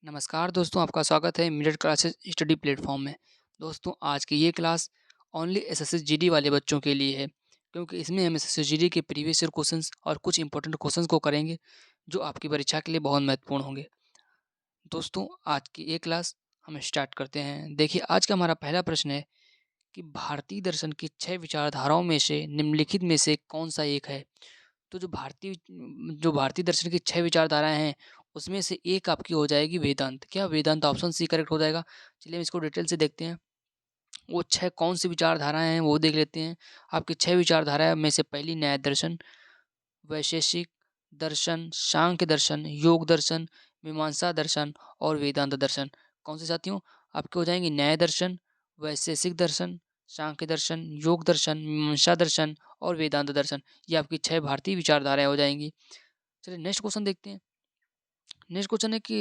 नमस्कार दोस्तों, आपका स्वागत है मिरर क्लासेस स्टडी प्लेटफॉर्म में। दोस्तों, आज की ये क्लास ओनली एसएससी जीडी वाले बच्चों के लिए है, क्योंकि इसमें हम एसएससी जीडी के प्रीवियस ईयर क्वेश्चंस और कुछ इंपॉर्टेंट क्वेश्चंस को करेंगे, जो आपकी परीक्षा के लिए बहुत महत्वपूर्ण होंगे। दोस्तों, आज की ये क्लास हम स्टार्ट करते हैं। देखिए, आज का हमारा पहला प्रश्न है कि भारतीय दर्शन की 6 विचारधाराओं में से निम्नलिखित में से कौन-सा एक है? तो जो भारतीय दर्शन की 6 विचारधाराएँ हैं, उसमें से एक आपकी हो जाएगी वेदांत। क्या वेदांत ऑप्शन सी करेक्ट हो जाएगा? चलिए हम इसको डिटेल से देखते हैं। वो 6 कौन-सी विचारधाराएँ हैं, वो देख लेते हैं। आपकी 6 विचारधाराएँ में से पहली न्याय दर्शन, वैशेषिक दर्शन, सांख्य दर्शन, योग दर्शन, मीमांसा दर्शन और वेदांत दर्शन। कौन से साथियों? आपके हो जाएँगे न्याय दर्शन, वैशेषिक दर्शन, सांख्य दर्शन, योग दर्शन, मीमांसा दर्शन और वेदांत दर्शन। ये आपकी 6 भारतीय विचारधाराएँ हो जाएँगी। चलिए नेक्स्ट क्वेश्चन देखते हैं। नेक्स्ट क्वेश्चन है कि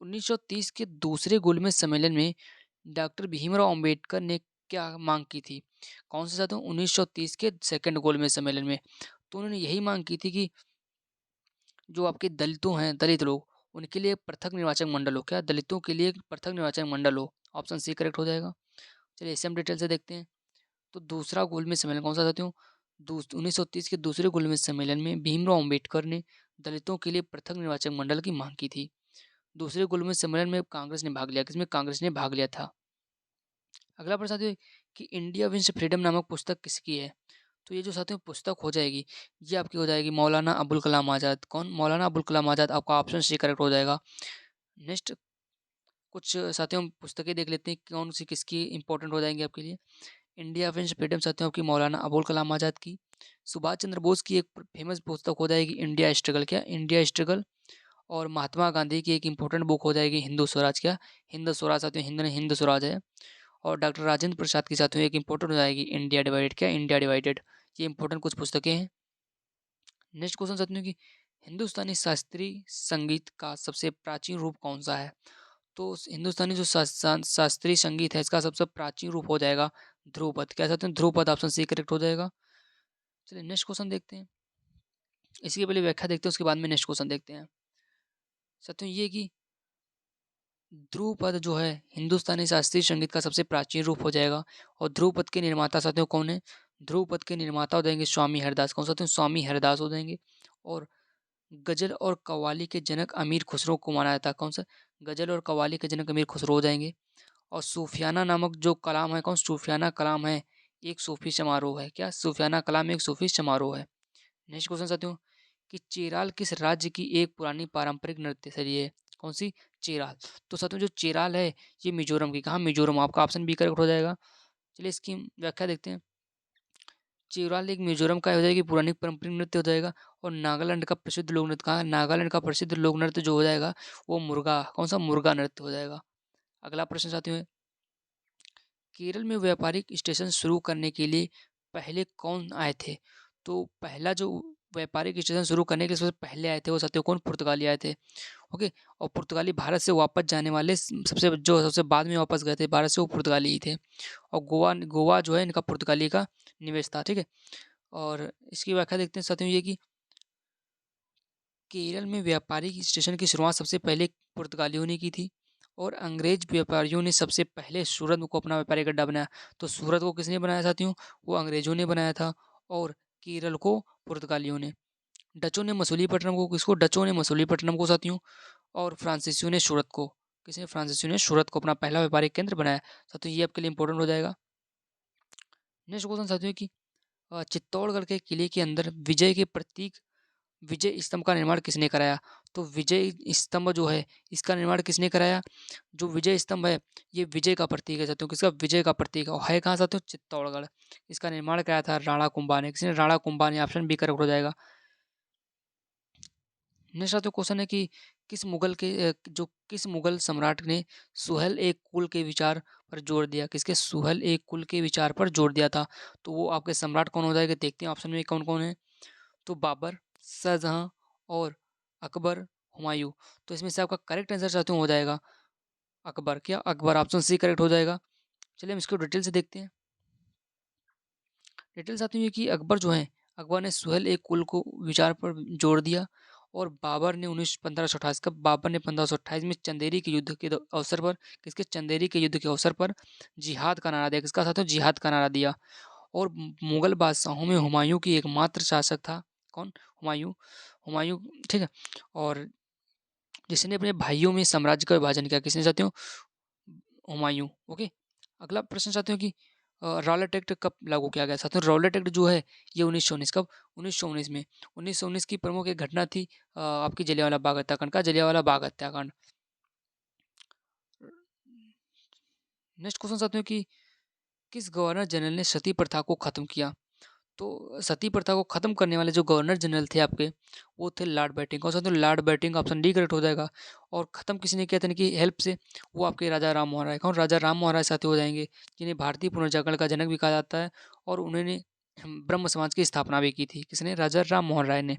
1930 के दूसरे गोलमेज सम्मेलन में डॉक्टर भीमराव अंबेडकर ने क्या मांग की थी? कौन से साथियों? 1930 के सेकंड गोलमेज सम्मेलन में। तो उन्होंने यही मांग की थी कि जो आपके दलितों हैं, दलित लोग, उनके लिए पृथक निर्वाचक मंडल हो। क्या दलितों के लिए एक पृथक निर्वाचक मंडल हो? ऑप्शन सी करेक्ट हो जाएगा। चलिए इसे हम डिटेल से देखते हैं। तो दूसरा गोलमेज सम्मेलन कौन सा साथियों? 1930 के दूसरे गोलमेज सम्मेलन में भीमराव अंबेडकर ने दलितों के लिए पृथक निर्वाचक मंडल की मांग की थी। दूसरे गोलमेज सम्मेलन में कांग्रेस ने भाग लिया। किसमें? कांग्रेस ने भाग लिया था। अगला प्रश्न साथियों कि इंडिया विंस फ्रीडम नामक पुस्तक किसकी है? तो ये जो साथियों पुस्तक हो जाएगी, ये आपकी हो जाएगी मौलाना अबुल कलाम आज़ाद। कौन? मौलाना अबुल कलाम आज़ाद। आपका ऑप्शन सी करेक्ट हो जाएगा। नेक्स्ट कुछ साथियों पुस्तकें देख लेते हैं कौन सी किसकी इंपॉर्टेंट हो जाएंगी आपके लिए। इंडिया विंस फ्रीडम साथियों की मौलाना अबुल कलाम आज़ाद की। सुभाष चंद्र बोस की एक फेमस पुस्तक हो जाएगी इंडिया स्ट्रगल। क्या? India struggle. और महात्मा गांधी की एक इंपॉर्टेंट बुक हो जाएगी हिंदू स्वराज। क्या? हिंद स्वराज साथियों, हिंद ने हिंद स्वराज है। और डॉक्टर राजेंद्र प्रसाद की साथियों एक इंपॉर्टेंट हो जाएगी इंडिया डिवाइडेड। क्या? India divided. ये इंपॉर्टेंट कुछ पुस्तकें हैं। नेक्स्ट क्वेश्चन साथियों कि हिंदुस्तानी शास्त्रीय संगीत का सबसे प्राचीन रूप कौन सा है? तो हिंदुस्तानी जो शास्त्रीय संगीत है, इसका सबसे प्राचीन रूप हो जाएगा ध्रुपद। क्या साथियों? ध्रुपद। ऑप्शन सी करेक्ट हो जाएगा। चलिए नेक्स्ट क्वेश्चन देखते हैं। इसकी पहले व्याख्या देखते हैं, उसके बाद में नेक्स्ट क्वेश्चन देखते हैं। साथियों ये कि ध्रुपद जो है हिंदुस्तानी शास्त्रीय संगीत का सबसे प्राचीन रूप हो जाएगा। और ध्रुपद के निर्माता साथियों कौन है? ध्रुपद के निर्माता हो जाएंगे स्वामी हरदास। कौन साथियों? स्वामी हरदास हो जाएंगे। और गजल और कव्वाली के जनक अमीर खुसरो को माना जाता है। कौन सा? गजल और कव्वाली के जनक अमीर खुसरो हो जाएंगे। और सूफियाना नामक जो कलाम है, कौन? सूफियाना कलाम है एक सूफी समारोह है। क्या? सूफियाना कलाम एक सूफी समारोह है। नेक्स्ट क्वेश्चन साथियों कि चेराल किस राज्य की एक पुरानी पारंपरिक नृत्य शैली है? कौन सी? चेराल। तो साथियों जो चेराल है, ये मिजोरम की। कहाँ? मिजोरम। आपका ऑप्शन बी करेक्ट हो जाएगा। चलिए इसकी व्याख्या देखते हैं। चेराल एक मिजोरम का हो जाएगी पुरानी पारंपरिक नृत्य हो जाएगा। और नागालैंड का प्रसिद्ध लोक नृत्य कहाँ? नागालैंड का प्रसिद्ध लोक नृत्य जो हो जाएगा वो मुर्गा। कौन सा? मुर्गा नृत्य हो जाएगा। अगला प्रश्न साथियों है केरल में व्यापारिक स्टेशन शुरू करने के लिए पहले कौन आए थे? तो पहला जो व्यापारिक स्टेशन शुरू करने के लिए सबसे पहले आए थे वो साथियों कौन? पुर्तगाली आए थे। ओके। और पुर्तगाली भारत से वापस जाने वाले सबसे बाद में वापस गए थे भारत से, वो पुर्तगाली ही थे। और गोवा गोवा जो है इनका पुर्तगाली का निवेश था। ठीक है। और इसकी व्याख्या देखते हैं साथियों ये कि केरल में व्यापारिक स्टेशन की शुरुआत सबसे पहले पुर्तगालियों ने की थी। और अंग्रेज व्यापारियों ने सबसे पहले सूरत को अपना व्यापारिक अड्डा बनाया। तो सूरत को किसने बनाया साथियों? वो अंग्रेजों ने बनाया था। और केरल को पुर्तगालियों ने। डचों ने मसूलीपट्टनम को किसको? डचों ने मसूलीपट्टनम को साथियों। और फ्रांसीसियों ने सूरत को। किसने? फ्रांसीसियों ने सूरत को अपना पहला व्यापारिक केंद्र बनाया। साथियों ये आपके लिए इंपॉर्टेंट हो जाएगा। नेक्स्ट क्वेश्चन साथियों की चित्तौड़गढ़ के किले के अंदर विजय के प्रतीक विजय स्तंभ का निर्माण किसने कराया? तो विजय स्तंभ जो है इसका निर्माण किसने कराया? जो विजय स्तंभ है ये विजय का प्रतीक है साथियों। किसका? विजय का प्रतीक है कहाँ साथियों? चित्तौड़गढ़। इसका निर्माण कराया था राणा कुंभा ने। किसने? राणा कुंभा ने। ऑप्शन बी करेक्ट हो जाएगा। नेक्स्ट साथियों क्वेश्चन है कि किस मुगल सम्राट ने सुहेल एक कुल के विचार पर जोर दिया? किसके? सुहेल एक कुल के विचार पर जोर दिया था। तो वो आपके सम्राट कौन हो जाएगा? देखते हैं ऑप्शन में कौन कौन है। तो बाबर, शाहजहां और अकबर, हुमायूं। तो इसमें से आपका करेक्ट आंसर साथियों हो जाएगा अकबर। क्या? अकबर। ऑप्शन सी करेक्ट हो जाएगा। चलिए हम इसको डिटेल से देखते हैं। डिटेल साथियों ये कि अकबर जो है अकबर ने सुहेल एक कुल को विचार पर जोड़ दिया। और बाबर ने 1528 का बाबर ने 1528 में चंदेरी के युद्ध के अवसर पर चंदेरी के युद्ध के अवसर पर जिहाद का नारा दिया। किसका साथियों? जिहाद का नारा दिया। और मुगल बादशाहों में हुमायूं की एकमात्र शासक था। कौन? हुमायूं। हुमायूं, ठीक है। और जिसने अपने भाइयों में साम्राज्य का विभाजन किया, किसने साथियों? हुमायूं। ओके। अगला प्रश्न चाहते हो कि रॉलेट एक्ट कब लागू किया गया? साथियों रॉलेट एक्ट जो है ये 1919 कब? 1919 में। 1919 की प्रमुख एक घटना थी आपकी जलियांवाला बाग हत्याकांड का, जलियांवाला बाग हत्याकांड। नेक्स्ट क्वेश्चन चाहते हो कि किस गवर्नर जनरल ने सती प्रथा को खत्म किया? तो सती प्रथा को खत्म करने वाले जो गवर्नर जनरल थे आपके, वो थे लॉर्ड बैटिंग। कौन सा? तो Lord batting, option D correct हो जाएगा। और खत्म किसने किया था इनकी हेल्प से? वो आपके राजा राम मोहन राय। कौन? राजा राम मोहन राय साथी हो जाएंगे, जिन्हें भारतीय पुनर्जागरण का जनक भी कहा जाता है। और उन्होंने ब्रह्म समाज की स्थापना भी की थी। किसने? राजा राम मोहन राय ने।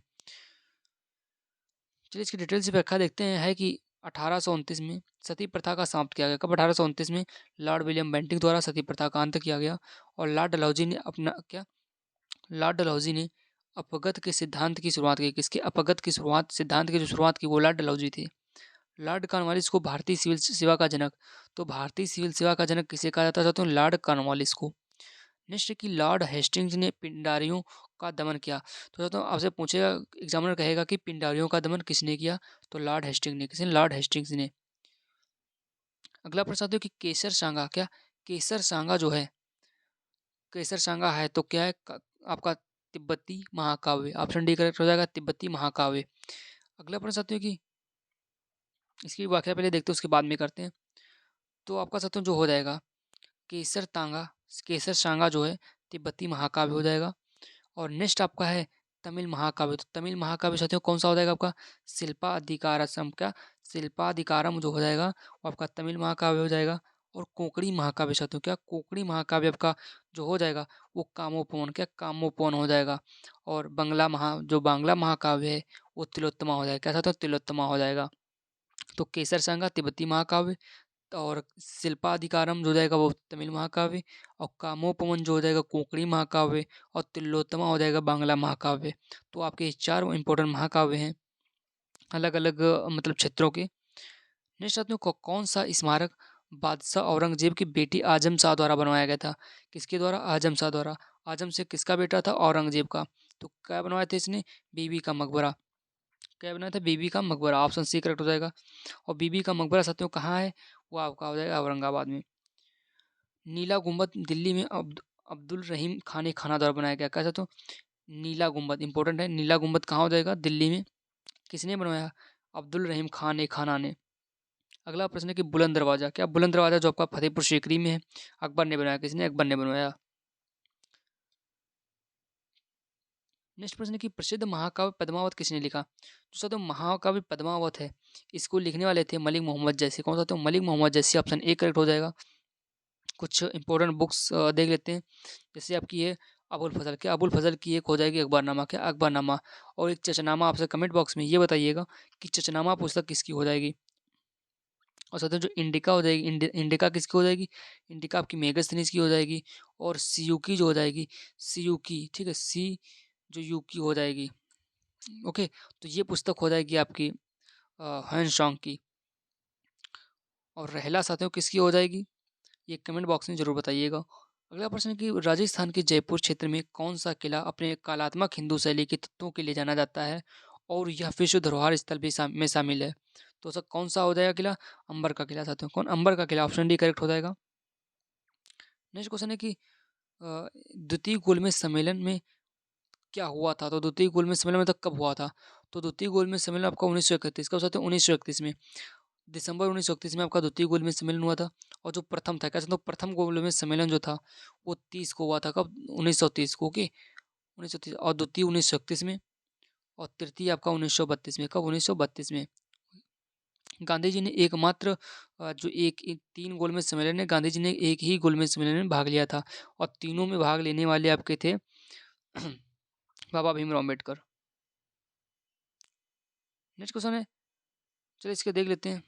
चलिए इसकी डिटेल से व्याख्या देखते हैं। है कि 1829 में सती प्रथा का समाप्त किया गया। कब? 1829 में लॉर्ड विलियम बेंटिंक द्वारा सती प्रथा का अंत किया गया। और लॉर्ड डलहौजी ने अपना क्या? लॉर्ड डलहौजी ने अपगत के सिद्धांत की शुरुआत की। किसके? अपगत की शुरुआत, सिद्धांत की जो शुरुआत की वो लॉर्ड डलहौजी थे। लॉर्ड कॉर्नवालिस को भारतीय सिविल सेवा का जनक, तो भारतीय सिविल सेवा का जनक किसे कहा जाता है? तो लॉर्ड कॉर्नवालिस को। नेक्स्ट कि लॉर्ड हेस्टिंग्स ने पिंडारियों का दमन किया। तो दोस्तों आपसे पूछेगा, एग्जामिनर कहेगा कि पिंडारियों का दमन किसने किया? तो लॉर्ड हेस्टिंग्स ने। किसने? लॉर्ड हेस्टिंग्स ने। अगला प्रश्न आते हो कि केसर सांगा क्या? केसर सांगा जो है, केसर सांगा है तो क्या है? आपका तिब्बती महाकाव्य। ऑप्शन डी करेक्ट हो जाएगा, तिब्बती महाकाव्य। अगला प्रश्न आते हो कि इसकी व्याख्या पहले देखते हैं उसके बाद में करते हैं। तो आपका साथियों जो हो जाएगा केसर तांगा, केसर सांगा जो है तिब्बती महाकाव्य हो जाएगा। और नेक्स्ट आपका है तमिल महाकाव्य। तो तमिल महाकाव्य साथियों कौन सा हो जाएगा आपका? शिल्पा अधिकारसम का, शिल्पा अधिकारम जो हो जाएगा वो आपका तमिल महाकाव्य हो जाएगा। और कोंकणी महाकाव्य साथियों क्या? कोंकणी महाकाव्य आपका जो हो जाएगा वो कामोपवन, क्या? कामोपवन हो जाएगा। और जो बांग्ला महाकाव्य है वो तिलोत्तमा हो जाएगा। क्या साथियों? तिलोत्तमा हो जाएगा। तो केसर संगा तिब्बती महाकाव्य, और शिल्पाधिकारम जो हो जाएगा वो तमिल महाकाव्य, और कामोपवन जो हो जाएगा कोंकणी महाकाव्य, और तिलोत्तमा हो जाएगा बांग्ला महाकाव्य। तो आपके ये चार इंपॉर्टेंट महाकाव्य हैं अलग अलग मतलब क्षेत्रों के। नेक्स्ट आते हैं कौन सा स्मारक बादशाह औरंगजेब की बेटी आजम शाह द्वारा बनवाया गया था? किसके द्वारा? आजम शाह द्वारा। आजम से किसका बेटा था? औरंगजेब का। तो क्या बनवाया था इसने? बीबी का मकबरा। क्या बनाया था? बीबी का मकबरा। ऑप्शन सी करेक्ट हो जाएगा। और बीबी का मकबरा साथियों कहाँ है? वो आपका हो जाएगा औरंगाबाद में। नीला गुंबद दिल्ली में अब्दुल रहीम खान खाना द्वारा बनाया गया। कैसा? तो नीला गुंबद इंपॉर्टेंट है। नीला गुंबद कहाँ हो जाएगा? दिल्ली में। किसने बनवाया? अब्दुल रहीम खान खाना ने। अगला प्रश्न है कि बुलंद दरवाजा क्या? बुलंद दरवाजा जो आपका फतेहपुर सीकरी में है, अकबर ने बनाया। किसने? अकबर ने बनवाया। नेक्स्ट प्रश्न है कि प्रसिद्ध महाकाव्य पद्मावत किसने लिखा? जो साथियों महाकाव्य पद्मावत है इसको लिखने वाले थे मलिक मोहम्मद जैसी। कौन सा? तो मलिक मोहम्मद जैसी। ऑप्शन ए करेक्ट हो जाएगा। कुछ इंपॉर्टेंट बुक्स देख लेते हैं। जैसे आपकी है अबुल फजल। क्या? अबुल फजल की एक हो जाएगी अकबरनामा। क्या? अकबरनामा। और एक चचनामा। आपसे कमेंट बॉक्स में ये बताइएगा कि चचनामा पुस्तक किसकी हो जाएगी। और साथियों जो इंडिका हो जाएगी, इंडिका किसकी हो जाएगी? इंडिका आपकी मेगास्थनीज की हो जाएगी। और सीयूकी जो हो जाएगी, सीयूकी, ठीक है, सी जो यूकी हो जाएगी। ओके। तो ये पुस्तक हो जाएगी आपकी हंसोंग की। और रहला साथियों किसकी हो जाएगी? ये कमेंट बॉक्स में ज़रूर बताइएगा। अगला प्रश्न है कि राजस्थान के जयपुर क्षेत्र में कौन सा किला अपने कलात्मक हिंदू शैली के तत्वों के लिए जाना जाता है और यह विश्व धरोहर स्थल भी में शामिल है? तो सर कौन सा हो जाएगा किला? अंबर का किला साथियों। कौन? अंबर का किला। ऑप्शन डी करेक्ट हो जाएगा। नेक्स्ट क्वेश्चन है कि द्वितीय गोलमेज सम्मेलन में क्या हुआ था? तो द्वितीय गोलमेज सम्मेलन में तक कब हुआ था? तो द्वितीय गोलमेज सम्मेलन आपका 1931 कब? साथियों 1931 में। दिसंबर 1931 में आपका द्वितीय गोलमेज सम्मेलन हुआ था। और जो प्रथम था, कैसे? तो प्रथम गोलमेज सम्मेलन जो था वो 30 को हुआ था। कब? 1930 को। ओके, 1930। और द्वितीय 1931 में। और तृतीय आपका 1932 में। कब? 1932 में। गांधी जी ने एकमात्र जो तीन गोलमेज सम्मेलन है, गांधी जी ने एक ही गोलमेज सम्मेलन में भाग लिया था। और तीनों में भाग लेने वाले आपके थे बाबा भीमराव अम्बेडकर। नेक्स्ट क्वेश्चन है, चलिए इसके देख लेते हैं।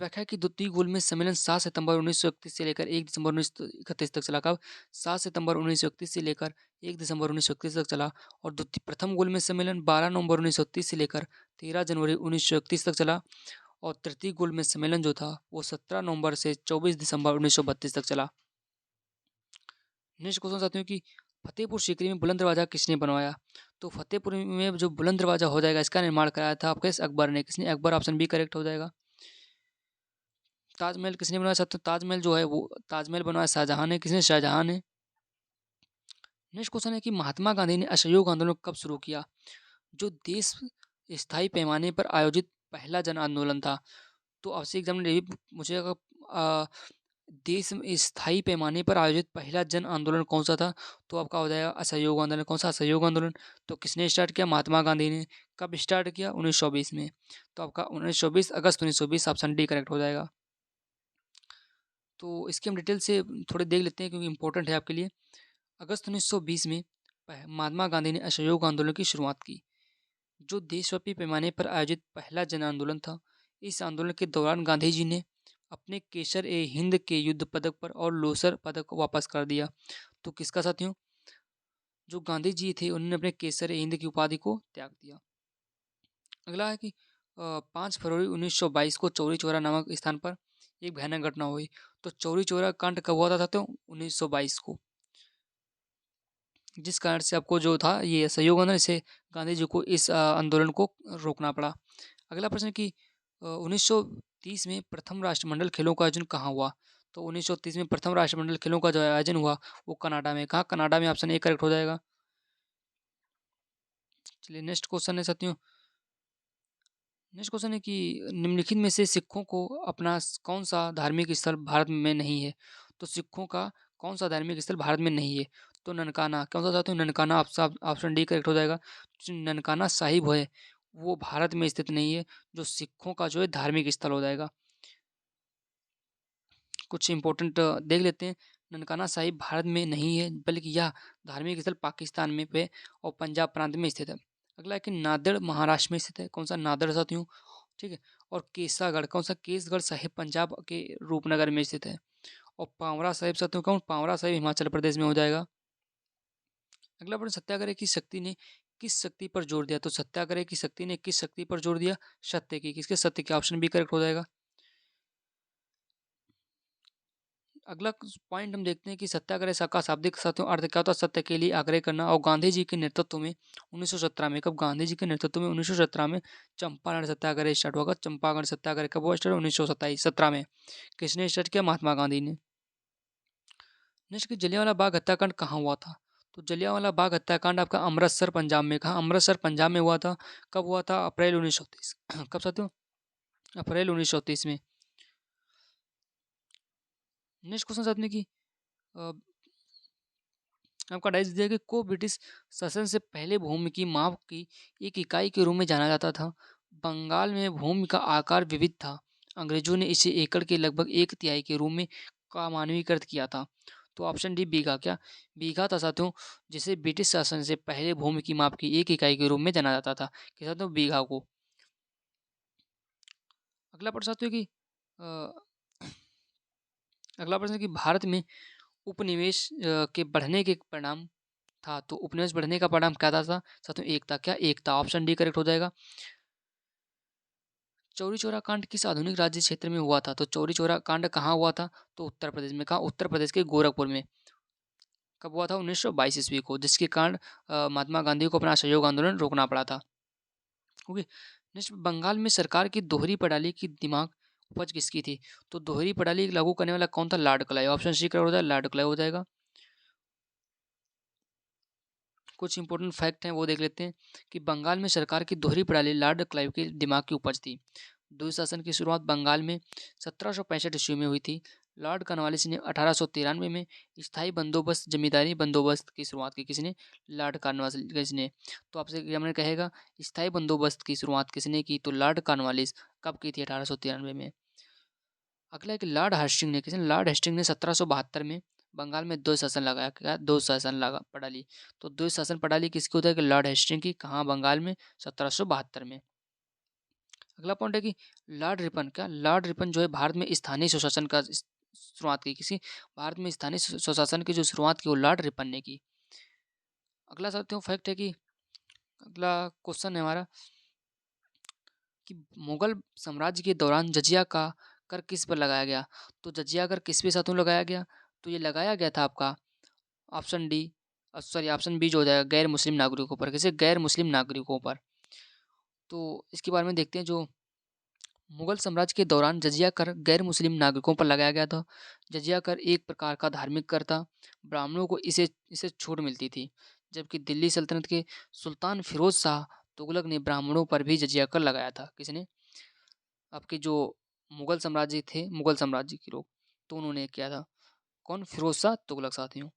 व्याख्या की द्वितीय गोलमेज सम्मेलन 7 सितंबर 1931 से लेकर 1 दिसंबर 1931 तक चला। कब? 7 सितंबर 1931 से लेकर 1 दिसंबर 1931 तक चला। और द्वितीय प्रथम गोलमेज सम्मेलन 12 नवंबर 1931 से लेकर 13 जनवरी 1931 तक चला। और तृतीय गोलमेज सम्मेलन जो था वो 17 नवंबर से 24 दिसंबर 1932 तक चला। नेक्स्ट क्वेश्चन साथियों कि फतेहपुर सीकरी में बुलंद दरवाजा किसने बनवाया? तो फतेहपुर में जो बुलंद दरवाजा हो जाएगा इसका निर्माण कराया था आपके अकबर ने। किसने? अकबर। ऑप्शन बी करेक्ट हो जाएगा। ताजमहल किसने बनवाया साथियों? ताजमहल जो है वो ताजमहल बनवाया शाहजहां ने। किसने? शाहजहां ने। नेक्स्ट क्वेश्चन है कि महात्मा गांधी ने असहयोग आंदोलन कब शुरू किया? जो देश स्थायी पैमाने पर आयोजित पहला जन आंदोलन था। तो आपसे एग्जाम में ये मुझे देश में स्थायी पैमाने पर आयोजित पहला जन आंदोलन कौन सा था? तो आपका हो जाएगा असहयोग आंदोलन। कौन सा? असहयोग आंदोलन। तो किसने स्टार्ट किया? महात्मा गांधी ने। कब स्टार्ट किया? 1920 में। तो आपका 1920 अगस्त 1920 ऑप्शन डी करेक्ट हो जाएगा। तो इसकी हम डिटेल से थोड़े देख लेते हैं क्योंकि इंपॉर्टेंट है आपके लिए। अगस्त 1920 में महात्मा गांधी ने असहयोग आंदोलन की शुरुआत की, जो देशव्यापी पैमाने पर आयोजित पहला जन आंदोलन था। इस आंदोलन के दौरान गांधी जी ने अपने केसर ए हिंद के युद्ध पदक पर और लोसर पदक को वापस कर दिया। तो किसका साथियों? जो गांधी जी थे उन्होंने अपने केसर ए हिंद की उपाधि को त्याग दिया। अगला है कि 5 फरवरी 1922 को चौरी चौरा नामक स्थान पर एक भयानक घटना हुई। तो चौरी चौरा कांड कब हुआ था साथियों? 1922 को। जिस कारण से आपको जो था ये सहयोग आंदोलन से गांधी जी को इस आंदोलन को रोकना पड़ा। अगला प्रश्न है कि 1930 में प्रथम राष्ट्रमंडल खेलों का आयोजन कहाँ हुआ? तो 1930 में प्रथम राष्ट्रमंडल खेलों का जो आयोजन हुआ वो कनाडा में। कहाँ? कनाडा में। ऑप्शन ए करेक्ट हो जाएगा। चलिए नेक्स्ट क्वेश्चन है साथियों। नेक्स्ट क्वेश्चन है कि निम्नलिखित में से सिखों को अपना कौन सा धार्मिक स्थल भारत में नहीं है? तो सिखों का कौन सा धार्मिक स्थल भारत में नहीं है? तो ननकाना। कौन सा साथियों? ननकाना। ऑप्शन डी करेक्ट हो जाएगा। जो ननकाना साहिब है वो भारत में स्थित नहीं है, जो सिखों का जो है धार्मिक स्थल हो जाएगा। कुछ इंपॉर्टेंट देख लेते हैं। ननकाना साहिब भारत में नहीं है बल्कि यह धार्मिक स्थल पाकिस्तान में पे और पंजाब प्रांत में स्थित है। अगला है कि नांदेड़ महाराष्ट्र में स्थित है। कौन सा? नांदेड़ साथियों। ठीक है। और केसागढ़। कौन सा? केसगढ़ साहिब पंजाब के रूपनगर में स्थित है। और पावरा साहिब साथियों कौन? पावरा साहिब हिमाचल प्रदेश में हो जाएगा। अगला प्रश्न, सत्याग्रह की शक्ति ने किस शक्ति पर जोर दिया? तो सत्याग्रह की शक्ति ने किस शक्ति पर जोर दिया? सत्य की। किसके? सत्य की। ऑप्शन बी करेक्ट हो जाएगा। अगला पॉइंट हम देखते हैं कि सत्याग्रह का शाब्दिक साथियों अर्थ क्या होता है? सत्य के लिए आग्रह करना। और गांधी जी के नेतृत्व में 1917 में, कब? गांधी जी के नेतृत्व में 1917 में चंपारण सत्याग्रह स्टार्ट होगा। चंपारण सत्याग्रह कब हुआ स्टार्ट? 1917 में। किसने स्टार्ट किया? महात्मा गांधी ने। नेक्स्ट कि जलियांवाला बाग हत्याकांड कहाँ हुआ था? तो जलियांवाला बाग हत्याकांड आपका अमृतसर पंजाब में। कहा? अमृतसर पंजाब में हुआ था। कब हुआ था? अप्रैल 1930। कब साथियों? अप्रैल 1930 में। नेक्स्ट क्वेश्चन साथ में कि अ, आपका डाइस दिया कि को ब्रिटिश शासन से पहले भूमि की माप की एक इकाई के रूप में जाना जाता था। बंगाल में भूमि का आकार विविध था। अंग्रेजों ने इसे एकड़ के लगभग एक तिहाई के रूप में का मानवीकृत किया था। तो ऑप्शन डी बीघा। क्या? बीघा था साथियों, जिसे ब्रिटिश शासन से पहले भूमि की माप की एक इकाई के रूप में जाना जाता था। कि साथियों बीघा को। अगला प्रश्न साथियों कि अगला प्रश्न कि भारत में उपनिवेश के बढ़ने के परिणाम था। तो उपनिवेश बढ़ने का परिणाम क्या था साथियों? एकता। क्या? एकता। ऑप्शन डी करेक्ट हो जाएगा। चौरी चौरा कांड किस आधुनिक राज्य क्षेत्र में हुआ था? तो चौरी चौरा कांड कहाँ हुआ था? तो उत्तर प्रदेश में। कहा? उत्तर प्रदेश के गोरखपुर में। कब हुआ था? 1922 ईस्वी को, जिसके कारण महात्मा गांधी को अपना असहयोग आंदोलन रोकना पड़ा था। ओके। नेक्स्ट, बंगाल में सरकार की दोहरी प्रणाली की दिमाग उपज किसकी थी? तो दोहरी प्रणाली लागू करने वाला कौन था? Lord Clive. Option C correct हो जाएगा। लॉर्ड क्लाइव हो जाएगा। कुछ इंपॉर्टेंट फैक्ट हैं वो देख लेते हैं कि बंगाल में सरकार की दोहरी प्रणाली लॉर्ड क्लाइव के दिमाग की उपज थी। द्विशासन की शुरुआत बंगाल में 1765 ईस्वी में हुई थी। लॉर्ड कॉर्नवालिस ने 1893 में स्थायी बंदोबस्त जमींदारी बंदोबस्त की शुरुआत की। किसने? लॉर्ड कॉर्नवालिस ने। तो आपसे एग्जामिनर कहेगा स्थायी बंदोबस्त की शुरुआत किसने की? तो लॉर्ड कॉर्नवालिस। कब की थी? 1893 में। अगला है कि लॉर्ड हेस्टिंग ने, किसने? लॉर्ड हेस्टिंग ने 1772 में बंगाल में दो शासन लगाया। क्या? दो शासन लगा प्रणाली। तो दो शासन प्रणाली किसकी होता है? कि लॉर्ड हेस्टिंग की। कहाँ? बंगाल में 1772 में। अगला पॉइंट है कि लॉर्ड रिपन जो है भारत में स्थानीय स्वशासन का शुरुआत की। किसी भारत में स्थानीय स्वशासन की जो शुरुआत की वो लॉर्ड रिपन ने की। अगला साथियों फैक्ट है कि अगला क्वेश्चन है हमारा कि मुगल साम्राज्य के दौरान जजिया का कर किस पर लगाया गया। तो जजिया कर किस पे साथियों लगाया गया, तो ये लगाया गया था आपका option D sorry option B जो हो जाएगा गैर मुस्लिम नागरिकों पर। किसी गैर मुस्लिम नागरिकों पर। तो इसके बारे में देखते हैं। जो मुगल साम्राज्य के दौरान जजिया कर गैर मुस्लिम नागरिकों पर लगाया गया था। जजिया कर एक प्रकार का धार्मिक कर था। ब्राह्मणों को इसे इसे छूट मिलती थी, जबकि दिल्ली सल्तनत के सुल्तान फिरोज शाह तुगलक ने ब्राह्मणों पर भी जजिया कर लगाया था। किसने? आपके जो मुगल साम्राज्य के लोग, तो उन्होंने किया था। कौन? फिरोज शाह तुगलक साथियों।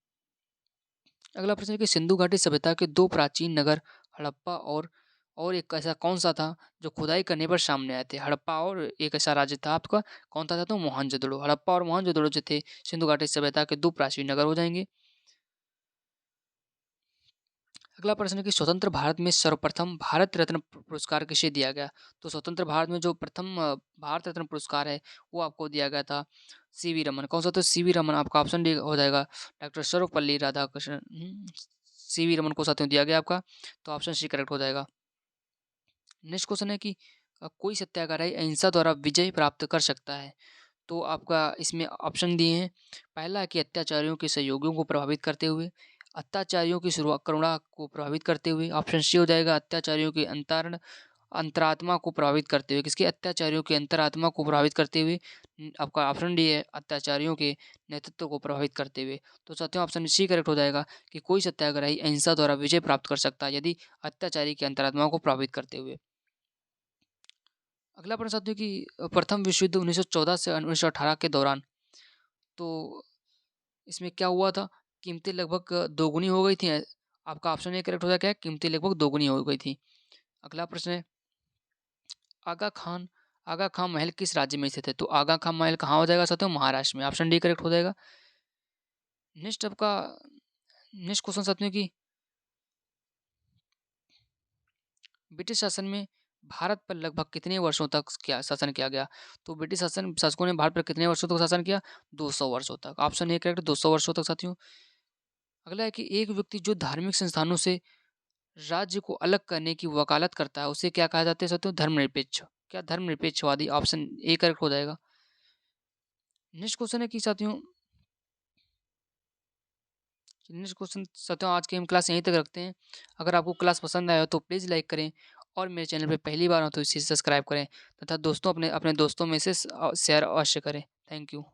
अगला प्रश्न है कि सिंधु घाटी सभ्यता के दो प्राचीन नगर हड़प्पा और एक ऐसा कौन सा था जो खुदाई करने पर सामने आए थे। हड़प्पा और एक ऐसा राज्य था आपका कौन था, तो मोहनजोदड़ो। हड़प्पा और मोहनजोदड़ो जो थे सिंधु घाटी सभ्यता के दो प्राचीन नगर हो जाएंगे। अगला प्रश्न है कि स्वतंत्र भारत में सर्वप्रथम भारत रत्न पुरस्कार किसे दिया गया। तो स्वतंत्र भारत में जो प्रथम भारत रत्न पुरस्कार है वो आपको दिया गया था सीवी रमन। कौन सा? तो सीवी रमन। आपका ऑप्शन डी हो जाएगा डॉक्टर सर्वपल्ली राधाकृष्णन। सीवी रमन को साथियों दिया गया आपका, तो ऑप्शन सी करेक्ट हो जाएगा। नेक्स्ट क्वेश्चन है कि कोई सत्याग्रही अहिंसा द्वारा विजय प्राप्त कर सकता है। तो आपका इसमें ऑप्शन दिए हैं। पहला है कि अत्याचारियों के सहयोगियों को प्रभावित करते हुए, अत्याचारियों की शुरुआत करुणा को प्रभावित करते हुए। ऑप्शन सी हो जाएगा अत्याचारियों की अंतरात्मा को प्रभावित करते हुए। किसके? अत्याचारियों की अंतरात्मा को प्रभावित करते हुए। आपका ऑप्शन डी है अत्याचारियों के नेतृत्व को प्रभावित करते हुए। तो साथियों ऑप्शन सी करेक्ट हो जाएगा कि कोई सत्याग्रही अहिंसा द्वारा विजय प्राप्त कर सकता है यदि अत्याचारी की अंतरात्मा को प्रभावित करते हुए। अगला प्रश्न साथियों कि प्रथम विश्व युद्ध 1914 से 1918 के दौरान, तो इसमें क्या हुआ था? कीमतें लगभग दोगुनी हो गई थी। आपका ऑप्शन ए करेक्ट हो जाएगा, कीमतें लगभग दोगुनी हो गई थी। अगला प्रश्न है आगा खान महल किस राज्य में स्थित है। तो आगा खान महल कहाँ हो जाएगा साथियों? महाराष्ट्र में। ऑप्शन डी करेक्ट हो जाएगा। नेक्स्ट आपका नेक्स्ट क्वेश्चन साथियों कि ब्रिटिश शासन में भारत पर लगभग कितने वर्षों तक शासन किया गया। तो ब्रिटिश शासकों ने भारत पर कितने वर्षों तक शासन किया? 200 वर्षों तक। ऑप्शन ए करेक्ट 200 वर्षों तक साथियों। अगला है कि एक व्यक्ति जो धार्मिक संस्थानों से राज्य को अलग करने की वकालत करता है उसे क्या कहा जाता है साथियों? धर्मनिरपेक्ष। क्या? धर्मनिरपेक्षवादी। ऑप्शन ए करेक्ट हो जाएगा। नेक्स्ट क्वेश्चन है कि साथियों आज की हम क्लास यहीं तक रखते हैं। अगर आपको क्लास पसंद आया हो तो प्लीज़ लाइक करें और मेरे चैनल पे पहली बार हो तो इसे सब्सक्राइब करें तथा दोस्तों अपने अपने दोस्तों में से शेयर अवश्य करें। Thank you.